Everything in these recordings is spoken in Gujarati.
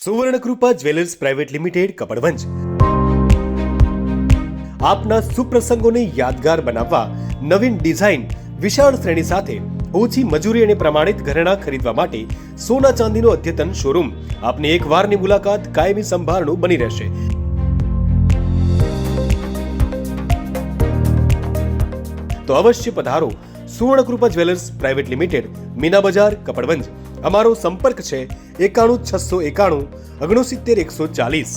Suvarnakrupa jewellers private limited Kapadvanj આપના સુપ્રસંગોને યાદગાર બનાવવા નવીન ડિઝાઇન વિશાળ શ્રેણી સાથે ઓછી મજૂરી અને પ્રમાણિત ઘરેણાં ખરીદવા માટે સોના ચાંદીનો અદ્યતન શોરૂમ આપની એક વારની મુલાકાત કાયમી સંભાળનું બની રહેશે। તો અવશ્ય પધારો Suvarnakrupa jewellers private limited, Meena બજાર, કપડવંજ। અમારો સંપર્ક છે 91 691 69 140।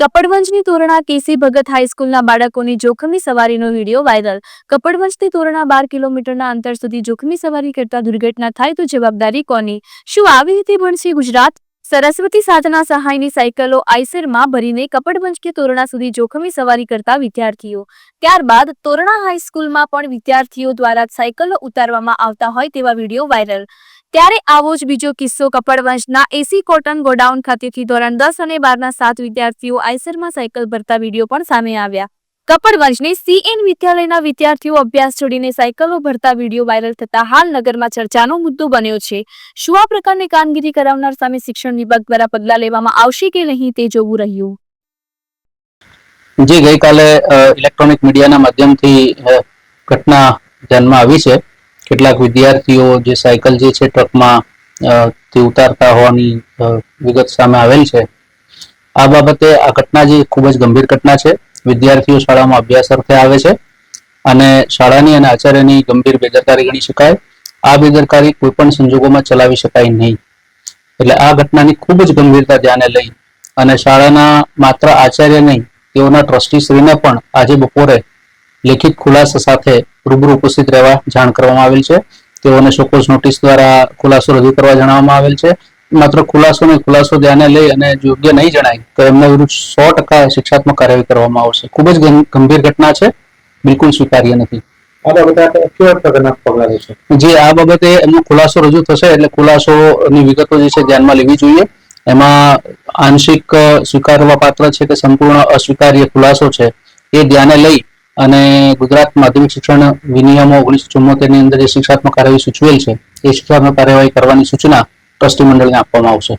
કપડવંજની તોરણા કેસી ભગત હાઈસ્કૂલના બાળકોની જોખમી સવારીનો વિડીયો વાયરલ। કપડવંજથી તોરણા 12 કિલોમીટરના અંતર સુધી જોખમી સવારી કરતા દુર્ઘટના થાય તો જવાબદારી કોની? શું આવી રીતે ભણશે ગુજરાત? સરસ્વતી સાધના સહાયની સાયકલો આઈસરમાં ભરીને કપડવંજ કે તોરણા સુધી જોખમી સવારી કરતા વિદ્યાર્થીઓ। ત્યારબાદ તોરણા હાઈસ્કૂલમાં પણ વિદ્યાર્થીઓ દ્વારા સાયકલો ઉતારવામાં આવતા હોય તેવા વિડીયો વાયરલ। ત્યારે આવો જ બીજો કિસ્સો કપડવંજના એસી કોટન ગોડાઉન ખાતેથી ધોરણ 10 અને 12ના 7 વિદ્યાર્થીઓ આઈસરમાં સાયકલ ભરતા વિડીયો પણ સામે આવ્યા। કપડવંજની સીએન વિદ્યાલયના વિદ્યાર્થીઓ અભ્યાસ છોડીને સાયકલો ભરતા વિડીયો વાયરલ થતા હાલ નગરમાં ચર્ચાનો મુદ્દો બન્યો છે। શું આ પ્રકારની કામગીરી કરાવનાર સામે શિક્ષણ વિભાગ દ્વારા પગલાં લેવામાં આવશે કે નહીં તે જોવું રહ્યું। જે ગઈકાલે ઇલેક્ટ્રોનિક મીડિયાના માધ્યમથી ઘટના ધ્યાનમાં આવી છે। કેટલાક વિદ્યાર્થીઓ જે સાયકલ જે છે ટ્રકમાં તે ઉતારતા હોવાની વિગત સામે આવેલ છે। આ બાબતે આ ઘટના જે ખૂબ જ ગંભીર ઘટના છે। વિદ્યાર્થીઓ શાળામાં અભ્યાસ અર્થે આવે છે અને શાળાની અને આચાર્યની ગંભીર બેદરકારી ગણી શકાય। આ બેદરકારી કોઈ પણ સંજોગોમાં ચલાવી શકાય નહીં। એટલે આ ઘટનાની ખૂબ જ ગંભીરતા ધ્યાને લઈ અને શાળાના માત્ર આચાર્ય નહીં તેઓના ટ્રસ્ટીશ્રીને પણ આજે બપોરે લેખિત ખુલાસા સાથે રૂબરૂ ઉપસ્થિત રહેવા જાણ કરવામાં આવેલ છે। તેઓને શોકોઝ નોટિસ દ્વારા ખુલાસો રજૂ કરવા જણાવવામાં આવેલ છે। માત્ર ખુલાસો ધ્યાને લઈ અને યોગ્ય નહીં જણાય તો એમના વિરુદ્ધ 100% શિક્ષાત્મક કાર્યવાહી કરવામાં આવશે। ખૂબ જ ગંભીર ઘટના છે, બિલકુલ સ્વીકાર્ય નથી। આ બાબતે કેવા પ્રકારના પગલાં લેશો? જે આ બાબતે એમનો ખુલાસો રજૂ થશે એટલે ખુલાસોની વિગતો જે છે ધ્યાનમાં લેવી જોઈએ। એમાં આંશિક સ્વીકારવા પાત્ર છે કે સંપૂર્ણ અસ્વીકાર્ય ખુલાસો છે એ ધ્યાને લઈ અને ગુજરાત માધ્યમિક શિક્ષણ વિનિયમો 1974 ની અંદર જે શિક્ષાત્મક કાર્યવાહી સૂચવેલ છે એ શિક્ષાત્મક કાર્યવાહી કરવાની સૂચના ટ્રસ્ટી મંડળને આપવામાં આવશે।